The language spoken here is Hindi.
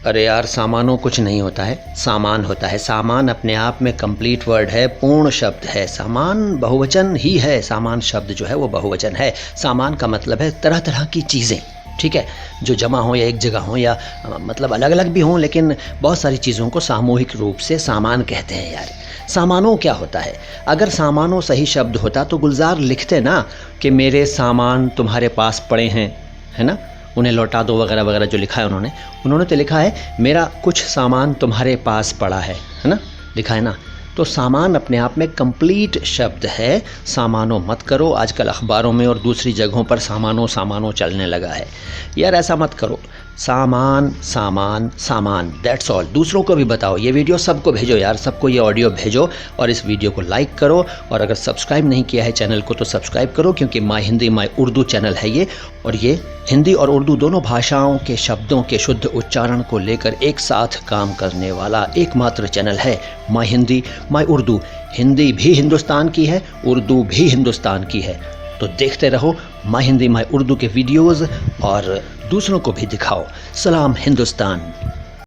अरे यार, सामानों कुछ नहीं होता है, सामान होता है। सामान अपने आप में कंप्लीट वर्ड है, पूर्ण शब्द है। सामान बहुवचन ही है, सामान शब्द जो है वो बहुवचन है। सामान का मतलब है तरह तरह की चीज़ें, ठीक है, जो जमा हो या एक जगह हो या मतलब अलग अलग भी हों, लेकिन बहुत सारी चीज़ों को सामूहिक रूप से सामान कहते हैं यार। सामानों क्या होता है? अगर सामानों सही शब्द होता तो गुलजार लिखते ना कि मेरे सामान तुम्हारे पास पड़े हैं, है ना, उन्हें लौटा दो वगैरह वगैरह जो लिखा है उन्होंने तो लिखा है मेरा कुछ सामान तुम्हारे पास पड़ा है ना, लिखा है ना। तो सामान अपने आप में कंप्लीट शब्द है। सामानों मत करो। आजकल अखबारों में और दूसरी जगहों पर सामानों सामानों चलने लगा है यार, ऐसा मत करो। सामान सामान सामान, दैट्स ऑल। दूसरों को भी बताओ, ये वीडियो सबको भेजो यार, सबको ये ऑडियो भेजो और इस वीडियो को लाइक करो। और अगर सब्सक्राइब नहीं किया है चैनल को तो सब्सक्राइब करो, क्योंकि my Hindi my Urdu channel है ये, और ये हिंदी और उर्दू दोनों भाषाओं के शब्दों के शुद्ध उच्चारण को लेकर एक साथ काम करने वाला एकमात्र चैनल है माय हिंदी माय उर्दू। हिंदी भी हिंदुस्तान की है, उर्दू भी हिंदुस्तान की है। तो देखते रहो माय हिंदी माय उर्दू के वीडियोज़ और दूसरों को भी दिखाओ। सलाम हिंदुस्तान।